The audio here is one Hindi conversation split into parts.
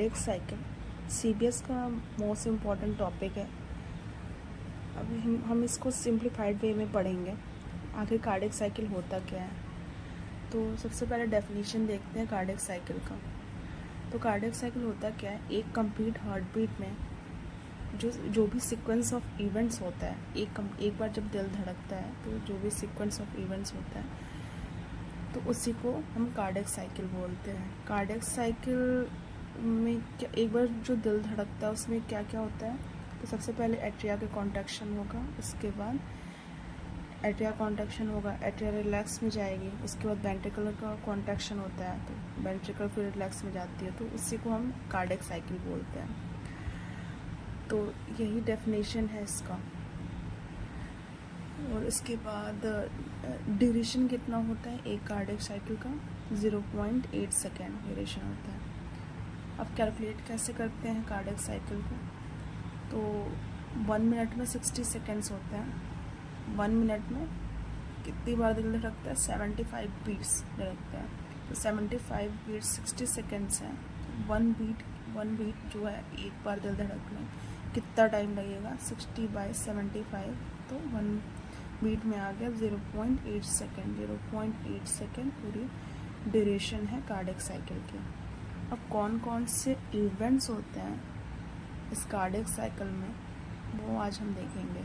कार्डियक साइकिल सीबीएस का मोस्ट इम्पॉर्टेंट टॉपिक है। अभी हम इसको सिंप्लीफाइड वे में पढ़ेंगे। आखिर कार्डियक साइकिल होता क्या है। तो सबसे पहले डेफिनेशन देखते हैं कार्डियक साइकिल का। तो कार्डियक साइकिल होता क्या है, एक कंप्लीट हार्ट बीट में जो भी सीक्वेंस ऑफ इवेंट्स होता है, एक बार जब दिल धड़कता है तो जो भी सीक्वेंस ऑफ इवेंट्स होता है तो उसी को हम कार्डियक साइकिल बोलते हैं। कार्डियक साइकिल में क्या, एक बार जो दिल धड़कता है उसमें क्या क्या होता है। तो सबसे पहले एट्रिया के कॉन्ट्रैक्शन होगा, उसके बाद एट्रिया कॉन्ट्रैक्शन होगा, एट्रिया रिलैक्स में जाएगी, उसके बाद वेंट्रिकल का कॉन्ट्रैक्शन होता है तो वेंट्रिकल फिर रिलैक्स में जाती है, तो उसी को हम कार्डियक साइकिल बोलते हैं। तो यही डेफिनेशन है इसका। और इसके बाद ड्यूरेशन कितना होता है एक कार्डियक साइकिल का, 0.8 सेकेंड ड्यूरेशन होता है। अब कैलकुलेट कैसे करते हैं कार्डियक साइकिल को। तो 1 मिनट में 60 सेकेंड्स होते हैं। 1 मिनट में कितनी बार दिल धड़कता है, 75 बीट्स धड़कता है। तो 75 बीट्स 60 सेकेंड्स हैं। वन बीट जो है, एक बार दिल धड़कने कितना टाइम लगेगा, 60/75, तो 1 बीट में आ गया 0.8 सेकेंड। 0.8 सेकेंड पूरी ड्यूरेशन है कार्डियक साइकिल की। अब कौन कौन से इवेंट्स होते हैं इस कार्डियक साइकिल में, वो आज हम देखेंगे।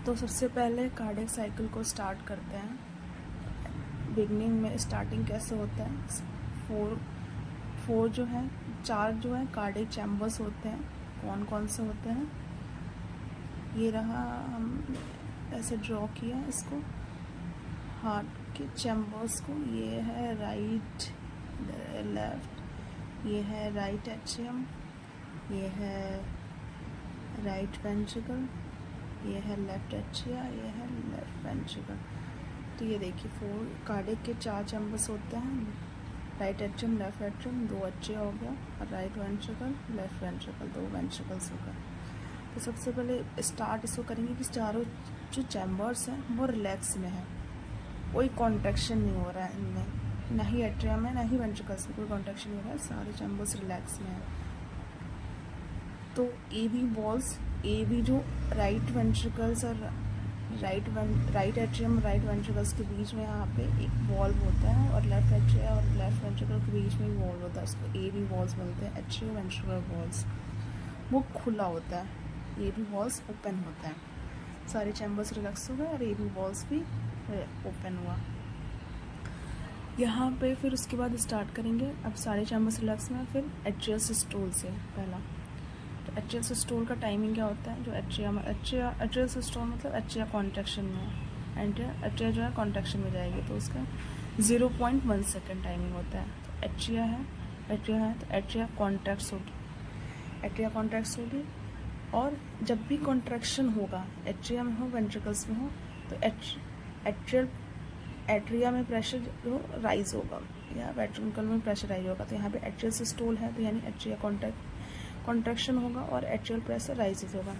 तो सबसे पहले कार्डियक साइकिल को स्टार्ट करते हैं। बिगनिंग में स्टार्टिंग कैसे होता है, फोर जो है, 4 जो है कार्डियक चैम्बर्स होते हैं। कौन कौन से होते हैं, ये रहा, हम ऐसे ड्रॉ किया इसको, हार्ट के चैम्बर्स को। ये है राइट, लेफ्ट, ये है राइट एट्रियम, ये है राइट वेंट्रिकल, ये है लेफ्ट एट्रिया, ये है लेफ्ट वेंट्रिकल। तो ये देखिए 4 कार्डियक के 4 चैम्बर्स होते हैं। Right atrium, left atrium, 2 atria हो गया, और right ventricle, left ventricle, 2 ventricles हो गए। तो सबसे पहले स्टार्ट इसको करेंगे कि चारों जो चैम्बर्स हैं वो रिलैक्स में है, कोई कॉन्ट्रैक्शन नहीं हो रहा है इनमें, ना ही एट्रिया में ना ही वेंट्रिकल्स में कोई कॉन्ट्रैक्शन हो रहा है, सारे चैम्बर्स रिलैक्स में है। तो ए बी जो राइट वेंट्रिकल्स और राइट एट्रियम राइट वेंट्रिकल्स के बीच में यहाँ पे एक वॉल्व होता है, और लेफ्ट एट्रिया और लेफ्ट वेंट्रिकल के बीच में एक वॉल्व होता है, उसको ए बी वॉल्स बोलते हैं, एट्रियो वेंट्रिकुलर वॉल्स। वो खुला होता है, ए बी वॉल्स ओपन होता है। सारे चैम्बर्स रिलैक्स हो गए और ए बी वॉल्स भी ओपन हुआ। यहाँ पे फिर उसके बाद स्टार्ट करेंगे। अब सारे चैम्बर्स रिलैक्स में, फिर एट्रियल सिस्टोल से पहला। तो एट्रियल सिस्टोल का टाइमिंग क्या होता है, जो एट्रियल सिस्टोल मतलब एट्रिया कॉन्ट्रैक्शन में है, एट्रिया जो है कॉन्ट्रैक्शन में जाएगी, तो उसका 0.1 सेकेंड टाइमिंग होता है। तो एट्रिया है तो एट्रिया कॉन्ट्रैक्ट्स होगी, और जब भी कॉन्ट्रैक्शन होगा, एट्रिया में हो वेंट्रिकल्स में हो, तो एट्रिया में प्रेशर जो राइज होगा या वेंट्रिकल में प्रेशर राइज होगा। तो यहाँ पे एट्रियल सिस्टोल है, तो यानी एट्रिया कॉन्ट्रैक्शन होगा और एट्रियल प्रेशर राइज होगा।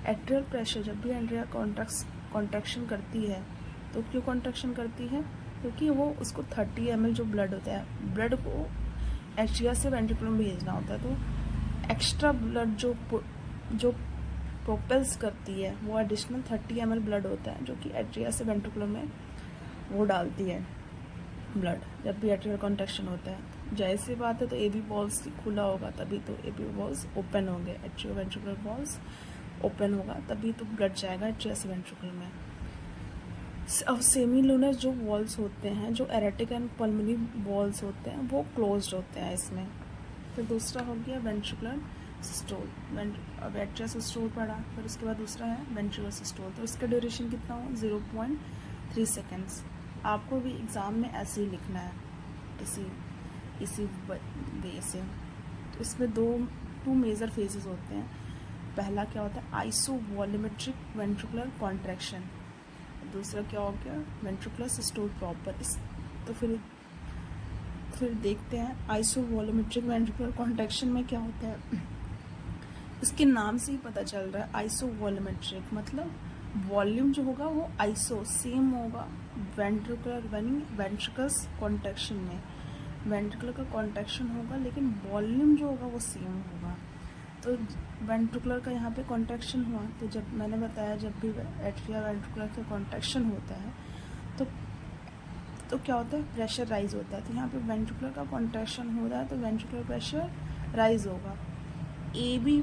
एट्रियल प्रेशर जब भी एट्रिया कॉन्ट्रैक्शन करती है, तो क्यों कॉन्ट्रैक्शन करती है, क्योंकि वो उसको 30 ml जो ब्लड होता है, ब्लड को एट्रिया से वेंट्रिकुलम में भेजना होता है। तो एक्स्ट्रा ब्लड जो प्रोपेल्स करती है वो एडिशनल 30 ml ब्लड होता है, जो कि एट्रिया से वेंट्रिकुलम में वो डालती है ब्लड जब भी एट्रियल कॉन्ट्रैक्शन होता है। जाहिर सी बात है, तो ए बी वॉल्स खुला होगा तभी तो ए बी वॉल्स ओपन होंगे, एट्रियो वेंट्रिकुलर वॉल्स ओपन होगा तभी तो ब्लड जाएगा एट्रिया से वेंट्रिकुलम में। अब सेमीलुनर जो वॉल्स होते हैं, जो एरेटिक एंड पल्मोनरी वॉल्स होते हैं, वो क्लोज्ड होते हैं इसमें। फिर दूसरा हो गया वेंट्रिकुलर सिस्टोल, एट्रिया सिस्टोल पढ़ा। फिर उसके बाद दूसरा है वेंट्रिकुलर सिस्टोल। तो इसका ड्यूरेशन कितना हो, 0.3 सेकेंड्स। आपको भी एग्ज़ाम में ऐसे ही लिखना है, इसी वे से। तो इसमें टू मेजर फेजेस होते हैं। पहला क्या होता है, आइसोवॉल्यूमेट्रिक वेंट्रिकुलर कॉन्ट्रैक्शन। दूसरा क्या हो गया, वेंट्रिकुलर सिस्टोल प्रॉपर। तो फिर देखते हैं आइसोवॉल्यूमेट्रिक वेंट्रिकुलर कॉन्ट्रैक्शन में क्या होता है। इसके नाम से ही पता चल रहा है, आइसोवॉल्यूमेट्रिक मतलब वॉल्यूम जो होगा वो आइसो सेम होगा वेंट्रिकुलस कॉन्ट्रैक्शन में, वेंट्रिकुलर का कॉन्ट्रैक्शन होगा, लेकिन वॉल्यूम जो होगा वो सेम होगा। तो वेंट्रिकुलर का यहाँ पे कॉन्ट्रैक्शन हुआ, तो जब मैंने बताया जब भी एट्रिया वेंट्रिकुलर का कॉन्ट्रैक्शन होता है तो क्या होता है, प्रेशर राइज होता है। तो यहाँ पे वेंट्रिकुलर का कॉन्ट्रैक्शन हो रहा है तो वेंट्रिकुलर प्रेशर राइज होगा। ए बी,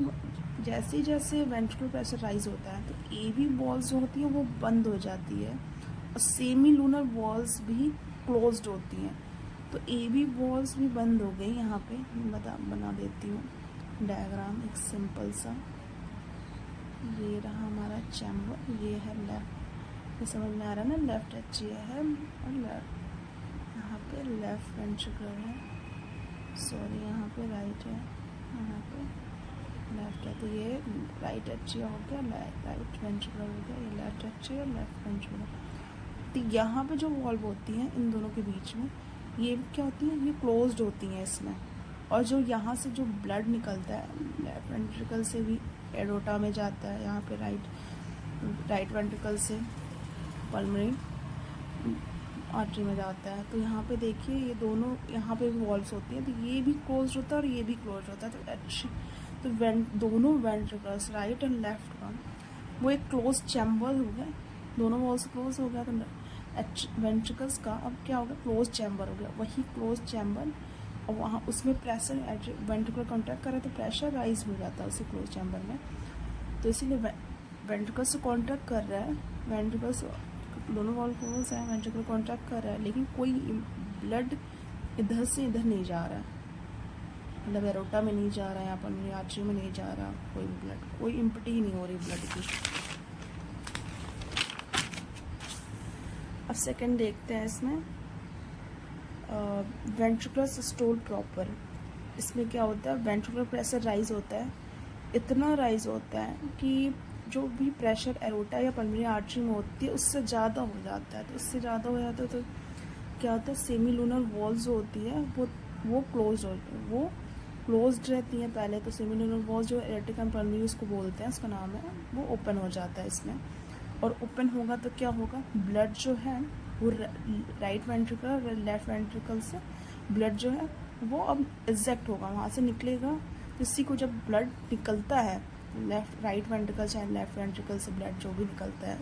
जैसे जैसे वेंट्रिकुलर प्रेशर राइज होता है तो ए बी वॉल्स जो होती हैं वो बंद हो जाती है और सेमी लूनर वॉल्स भी क्लोज्ड होती हैं। तो ए बी वॉल्स भी बंद हो गई। यहाँ पे बना देती हूँ डायग्राम एक सिंपल सा। ये रहा हमारा चैम्बर, ये है लेफ्ट, ये समझ में आ रहा है ना, लेफ्ट एट्रिया है और यहाँ पे लेफ्ट वेंट्रिकुलर है, सॉरी यहाँ पे राइट है, यहाँ पे लेफ्ट है। तो ये राइट एट्रिया हो गया, राइट वेंट्रिकुलर हो गया, ये लेफ्ट एट्रिया, लेफ्ट वेंट्रिकुलर। तो यहाँ पे जो वॉल्व होती हैं इन दोनों के बीच में, ये क्या होती हैं, ये क्लोज्ड होती हैं इसमें। और जो यहाँ से जो ब्लड निकलता है लेफ्ट वेंट्रिकल से भी एडोटा में जाता है, यहाँ पे राइट वेंट्रिकल से पल्मोनरी आर्टरी में जाता है। तो यहाँ पे देखिए ये दोनों यहाँ पे भी वॉल्व्स होती हैं, तो ये भी क्लोज होता है और ये भी क्लोज होता है। तो दोनों वेंट्रिकल्स राइट एंड लेफ्ट का वो एक क्लोज चैम्बर हो गया, दोनों वॉल्स क्लोज हो गया। तो वेंट्रिकल्स का अब क्या हो गया, क्लोज चैम्बर हो गया, वही क्लोज चैम्बर और वहाँ उसमें प्रेशर वेंट्रिकुलर कॉन्ट्रैक्ट करे तो प्रेशर राइज हो जाता है उसी क्लोज चैम्बर में। तो इसीलिए वेंट्रिकल्स से कॉन्ट्रैक्ट कर रहा है, वेंट्रिकल्स दोनों वॉल्व क्लोज है, वेंट्रिकुलर कॉन्ट्रैक्ट कर रहा है, लेकिन कोई ब्लड इधर से इधर नहीं जा रहा है, मतलब एरोटा में नहीं जा रहा है, यहाँ पर आर्टरी में नहीं जा रहा कोई भी ब्लड, कोई इम्पटी नहीं हो रही ब्लड की। अब सेकंड देखते हैं इसमें वेंट्रिकुलर सिस्टोल प्रॉपर। इसमें क्या होता है, वेंट्रिकुलर प्रेशर राइज होता है, इतना राइज होता है कि जो भी प्रेशर एरोटा या पल्मोनरी आर्टरी में होती है उससे ज़्यादा हो जाता है। तो उससे ज़्यादा हो जाता है तो क्या होता है, सेमी लूनर वॉल्स जो होती है वो क्लोज होती है, वो क्लोज्ड रहती हैं पहले। तो सेमी लूनर वॉल्स जो एरोटिक एंड पल्मोनरी उसको बोलते हैं, उसका नाम है, वो ओपन हो जाता है इसमें। और ओपन होगा तो क्या होगा, ब्लड जो है वो राइट वेंट्रिकल और लेफ्ट वेंट्रिकल से ब्लड जो है वो अब इजेक्ट होगा, वहाँ से निकलेगा। इसी को जब ब्लड निकलता है राइट वेंट्रिकल चाहे लेफ्ट वेंट्रिकल से ब्लड जो भी निकलता है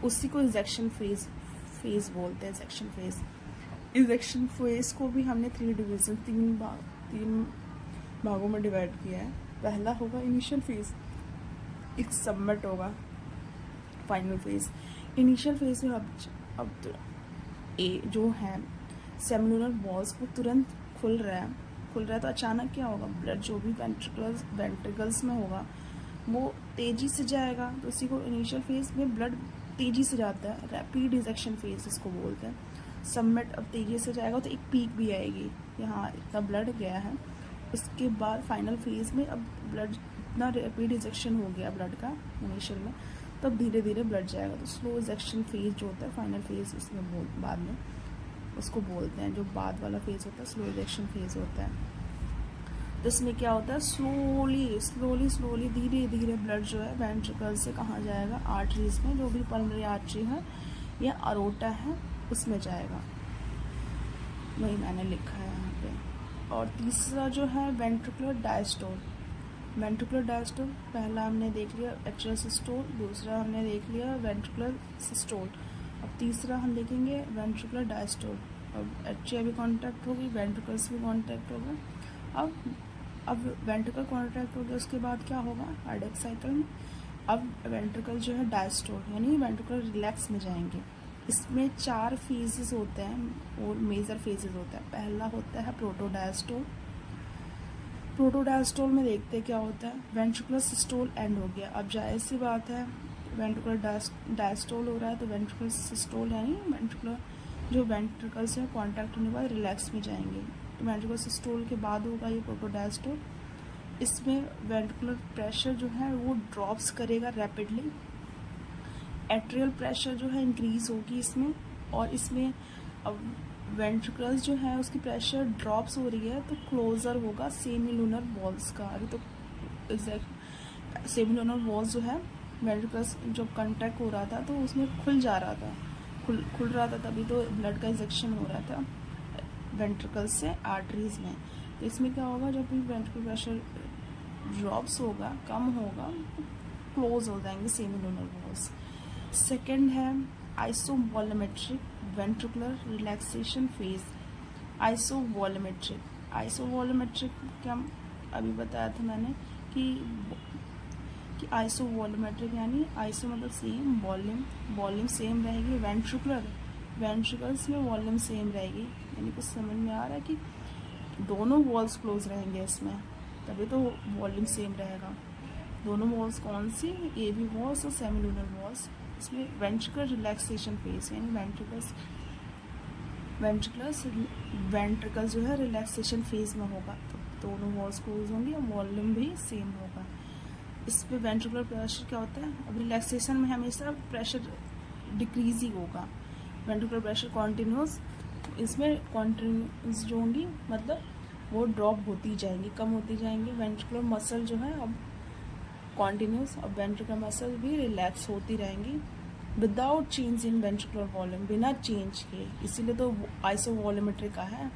उसी को इजेक्शन फेज बोलते हैं। इजेक्शन फेज को भी हमने तीन भागों में डिवाइड किया है। पहला होगा इनिशियल फेज, एक सबमिट होगा, फाइनल फेज। इनिशियल फेज में अब जो है सेमिलुनर वॉल्स वो तुरंत खुल रहा है तो अचानक क्या होगा, ब्लड जो भी वेंट्रिकल्स में होगा वो तेज़ी से जाएगा। तो उसी को इनिशियल फेज में ब्लड तेज़ी से जाता है, रैपिड इजेक्शन फेज इसको बोलते हैं। सबमिट अब तेज़ी से जाएगा तो एक पीक भी आएगी, यहाँ इतना ब्लड गया है। उसके बाद फाइनल फेज में अब ब्लड इतना रैपिड इजेक्शन हो गया ब्लड का इनिशियल में, तब धीरे धीरे ब्लड जाएगा। तो स्लो इजेक्शन फेज जो होता है, फाइनल फेज उसमें बाद में उसको बोलते हैं, जो बाद वाला फेज होता है स्लो इजेक्शन फेज होता है। तो इसमें क्या होता है, स्लोली धीरे धीरे ब्लड जो है वेंट्रिकल से कहाँ जाएगा, आर्टरीज में, जो भी पल्मोनरी आर्टरी है या अरोटा है उसमें जाएगा, वही मैंने लिखा है यहाँ पे। और तीसरा जो है वेंट्रिकुलर डायस्टोल। वेंट्रिकुलर डायस्टोल पहला हमने देख लिया एट्रियल सिस्टोल, दूसरा हमने देख लिया वेंट्रिकुलर सिस्टोल। अब तीसरा हम देखेंगे वेंट्रिकुलर डायस्टोल। अब एट्रिया भी कॉन्ट्रैक्ट होगी, वेंट्रिकल्स भी कॉन्ट्रैक्ट होगा। अब वेंट्रिकल कॉन्ट्रैक्ट हो गया, उसके बाद क्या होगा कार्डियक साइकिल में, अब वेंट्रिकल जो है डायस्टोल यानी वेंट्रिकल रिलैक्स में जाएंगे। इसमें 4 फेजेस होते हैं और मेजर फेजेस होता है। पहला होता है प्रोटोडायस्टोल। प्रोटोडायस्टोल में देखते हैं क्या होता है, वेंट्रिकुलर सिस्टोल एंड हो गया। अब जाहिर सी बात है वेंट्रिकुलर डायस्टोल हो रहा है तो वेंट्रिकुलर सिस्टोल यानी वेंट्रिकुलर जो वेंट्रिकल से कॉन्टैक्ट होने के बाद रिलैक्स में जाएंगे। तो वेंट्रिकुलर सिस्टोल के बाद होगा ये प्रोटोडायस्टोल। इसमें वेंट्रिकुलर प्रेशर जो है वो ड्रॉप्स करेगा रैपिडली, एट्रियल प्रेशर जो है इंक्रीज होगी इसमें। और इसमें अब वेंट्रिकल्स जो है उसकी प्रेशर ड्रॉप्स हो रही है तो क्लोजर होगा सेमिलुनर वॉल्स का। अभी तो एग्जैक्ट सेमिलुनर वॉल्स जो है वेंट्रिकल्स जो कॉन्टैक्ट हो रहा था तो उसमें खुल जा रहा था, खुल रहा था, तभी तो ब्लड का इंजेक्शन हो रहा था। वेंट्रिकल से आर्टरीज में। तो इसमें क्या होगा, जब भी वेंट्रिकल प्रेशर ड्रॉप्स होगा, कम होगा, क्लोज हो जाएंगे सेमीलुनर वॉल्स। सेकंड है आइसोवॉल्यूमेट्रिक वेंट्रिकुलर रिलैक्सेशन फेज। आइसोवॉल्यूमेट्रिक क्या अभी बताया था मैंने कि आइसोवॉल्यूमेट्रिक यानी आइसो मतलब सेम, वॉल्यूम सेम रहेगी, वेंट्रिकल्स में वॉल्यूम सेम रहेगी। यानी कुछ समझ में आ रहा है कि दोनों वॉल्स क्लोज रहेंगे इसमें, तभी तो वॉल्यूम सेम रहेगा। दोनों वॉल्स कौन सी, एवी वॉल्स और सेमीलुनर वॉल्स। इसमें वेंट्रिकुलर रिलैक्सेशन फेज यानी वेंट्रिकल्स जो है रिलैक्सेशन फेज में होगा, तो दोनों वॉल्स क्लोज होंगी और वॉल्यूम भी सेम होगा। इस पे वेंट्रिकुलर प्रेशर क्या होता है, अब रिलैक्सेशन में हमेशा प्रेशर डिक्रीज ही होगा, वेंट्रिकुलर प्रेशर कॉन्टिन्यूस, इसमें कॉन्टिन्यूस जो होंगी मतलब वो ड्रॉप होती जाएंगी, कम होती जाएंगी। वेंट्रिकुलर मसल जो है अब कॉन्टिन्यूस, अब वेंट्रिकुलर मसल भी रिलैक्स होती रहेंगी without change in ventricular volume, बिना चेंज के, इसीलिए तो आइसोवॉल्यूमेट्रिक का है।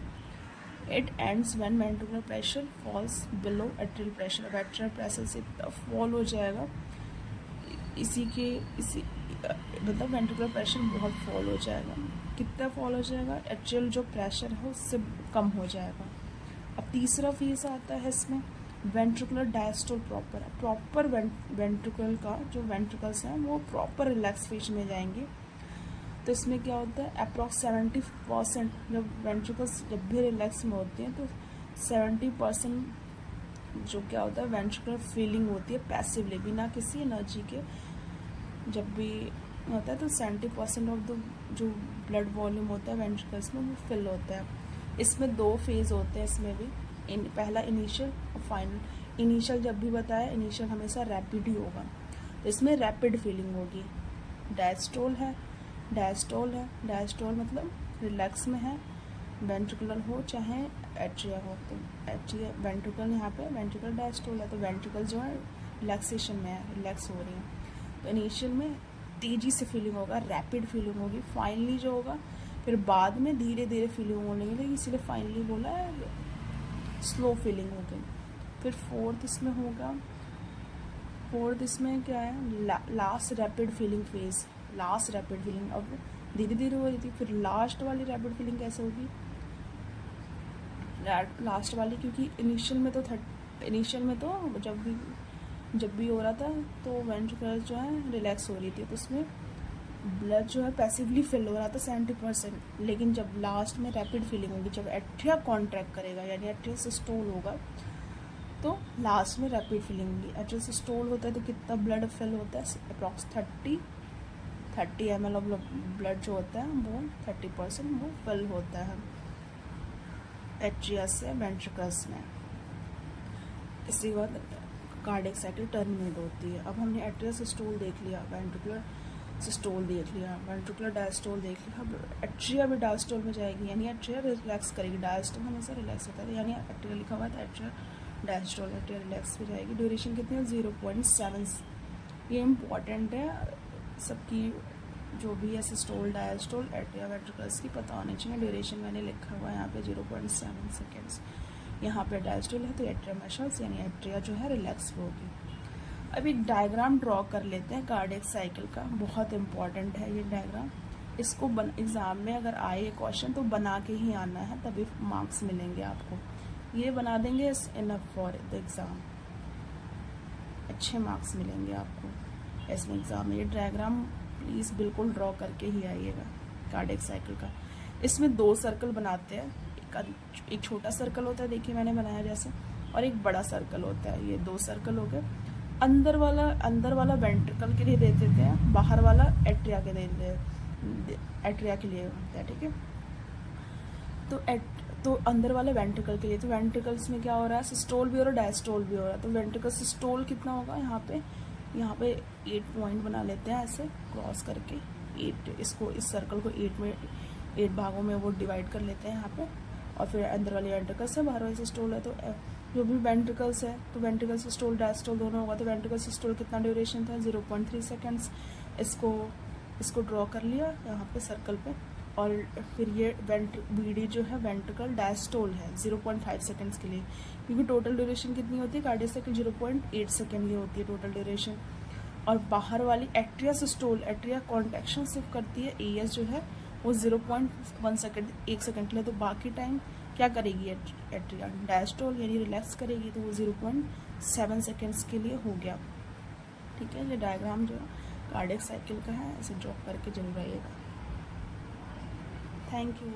It ends when ventricular pressure falls below atrial pressure. अब एट्रियल प्रेशर से फॉल हो जाएगा, इसी मतलब वेंट्रिकुलर प्रेशर बहुत फॉल हो जाएगा। कितना फॉल हो जाएगा, एट्रियल जो प्रेशर है उससे कम हो जाएगा। अब तीसरा फेज आता है इसमें वेंट्रिकुलर डायस्टोल। प्रॉपर वेंट्रिकल का जो वेंट्रिकल्स हैं वो प्रॉपर रिलैक्स फेज में जाएंगे। तो इसमें क्या होता है, अप्रॉक्स 70% जब वेंट्रिकल्स जब भी रिलैक्स में होते हैं तो 70% जो क्या होता है वेंट्रिकुलर फीलिंग होती है पैसिवली, बिना किसी एनर्जी के जब भी होता है, तो 70% ऑफ द जो ब्लड वॉल्यूम होता है वेंट्रिकल्स में वो फिल होता है। इसमें 2 फेज होते हैं इसमें भी, पहला इनिशियल और फाइनल। इनिशियल जब भी बताया, इनिशियल हमेशा रैपिड ही होगा, तो इसमें रैपिड फीलिंग होगी। डायस्टोल मतलब रिलैक्स में है, वेंट्रिकुलर हो चाहे एट्रिया हो, तो एट्रिया वेंट्रिकल यहाँ पे वेंट्रिकल डायस्टोल है, तो वेंट्रिकल जो है रिलैक्सेशन में है, रिलैक्स हो रही है। तो इनिशियल में तेजी से फीलिंग होगा, रैपिड फीलिंग होगी। फाइनली जो होगा फिर बाद में धीरे धीरे फीलिंग होने लगी, इसलिए फाइनली बोला है स्लो फीलिंग होगी। फिर फोर्थ इसमें क्या है, last rapid feeling phase. Last rapid feeling अब धीरे धीरे हो रही थी, फिर लास्ट वाली रैपिड फीलिंग कैसे होगी, लास्ट वाली, क्योंकि इनिशियल में तो जब भी हो रहा था तो वेंट्रिकल जो है रिलैक्स हो रही थी, तो उसमें ब्लड जो है पैसिवली फिल हो रहा था 70%, लेकिन जब लास्ट में रैपिड फीलिंग होगी, जब एट्रिया कॉन्ट्रैक्ट करेगा यानी एट्रिया सिस्टोल होगा, तो लास्ट में रैपिड फीलिंग होगी। एट्रिया सिस्टोल होता है तो कितना ब्लड फिल होता है, अप्रॉक्स 30 ml ऑफ ब्लड जो होता है वो 30% वो फिल होता है एट्रिया से वेंट्रिकल्स में। इसके बाद कार्डियक साइकिल टर्मिनेट होती है। अब हमने एट्रिया सिस्टोल देख लिया, वेंट्रिकुलर सिस्टोल देख लिया, वेंट्रिकुलर डायस्टोल देख लिया। अब एट्रिया भी डायस्टोल में जाएगी, यानी एट्रिया रिलैक्स करेगी, डायस्टोल हमेशा रिलैक्स होता है, यानी एट्रिया लिखा हुआ था एट्रिया डायस्टोल, एट्रिया रिलैक्स में जाएगी। ड्यूरेशन कितनी है, 0.7। ये इम्पॉर्टेंट है सबकी, जो भी है सिस्टोल डायस्टोल एट्रिया वेंट्रिकल्स की पता होनी चाहिए। ड्यूरेशन मैंने लिखा हुआ है यहाँ पे 0.7 सेकेंड्स। यहाँ पे डायस्टोल है तो एट्रिया मसल्स यानी एट्रिया जो है रिलैक्स होगी। अब एक डायग्राम ड्रॉ कर लेते हैं कार्डियक साइकिल का, बहुत इंपॉर्टेंट है ये डायग्राम। इसको एग्ज़ाम में अगर आए क्वेश्चन तो बना के ही आना है, तभी मार्क्स मिलेंगे आपको। ये बना देंगे इनफ फॉर द एग्ज़ाम, अच्छे मार्क्स मिलेंगे आपको इसमें एग्ज़ाम में। ये डायग्राम प्लीज़ बिल्कुल ड्रॉ करके ही आइएगा कार्डियक साइकिल का। इसमें 2 सर्कल बनाते हैं, एक छोटा सर्कल होता है, देखिए मैंने बनाया जैसे, और एक बड़ा सर्कल होता है। ये 2 सर्कल हो गए। अंदर वाला वेंट्रिकल के लिए दे देते हैं, बाहर वाला एट्रिया के दे देते हैं, एट्रिया के लिए होता है, ठीक है। तो अंदर वाले वेंट्रिकल के लिए, तो वेंट्रिकल्स में क्या हो रहा है, सिस्टोल भी हो रहा है, डायस्टोल भी हो रहा है। तो वेंट्रिकल सिस्टोल कितना होगा, यहाँ पे 8 पॉइंट बना लेते हैं ऐसे क्रॉस करके, 8, इसको इस सर्कल को 8 भागों में वो डिवाइड कर लेते हैं यहाँ पे। और फिर अंदर वाले वेंट्रिकल्स है, बाहर वाले सिस्टोल है, तो जो भी वेंट्रिकल्स है तो वेंट्रिकल सिस्टोल डायस्टोल दोनों होगा। तो वेंट्रिकल सिस्टोल कितना ड्यूरेशन था, 0.3 सेकेंड्स। इसको ड्रॉ कर लिया यहाँ पे सर्कल पे। और फिर ये BD जो है वेंट्रिकल डायस्टोल है 0.5 सेकेंड्स के लिए, क्योंकि टोटल ड्यूरेशन कितनी होती है कार्डियक साइकिल 0.8 सेकेंड ये होती है टोटल ड्यूरेशन। और बाहर वाली एट्रिया सिस्टोल, एट्रिया कॉन्ट्रैक्शन सिर्फ करती है AS जो है वो 0.1 सेकेंड 1 सेकेंड के लिए, तो बाकी टाइम क्या करेगी एट्रिया डायस्टोल यानी रिलैक्स करेगी, तो वो 0.7 सेकेंड्स के लिए हो गया। ठीक है, ये डायग्राम जो है कार्डियक साइकिल का है, ऐसे ड्रॉ करके जरूर आइएगा। Thank you.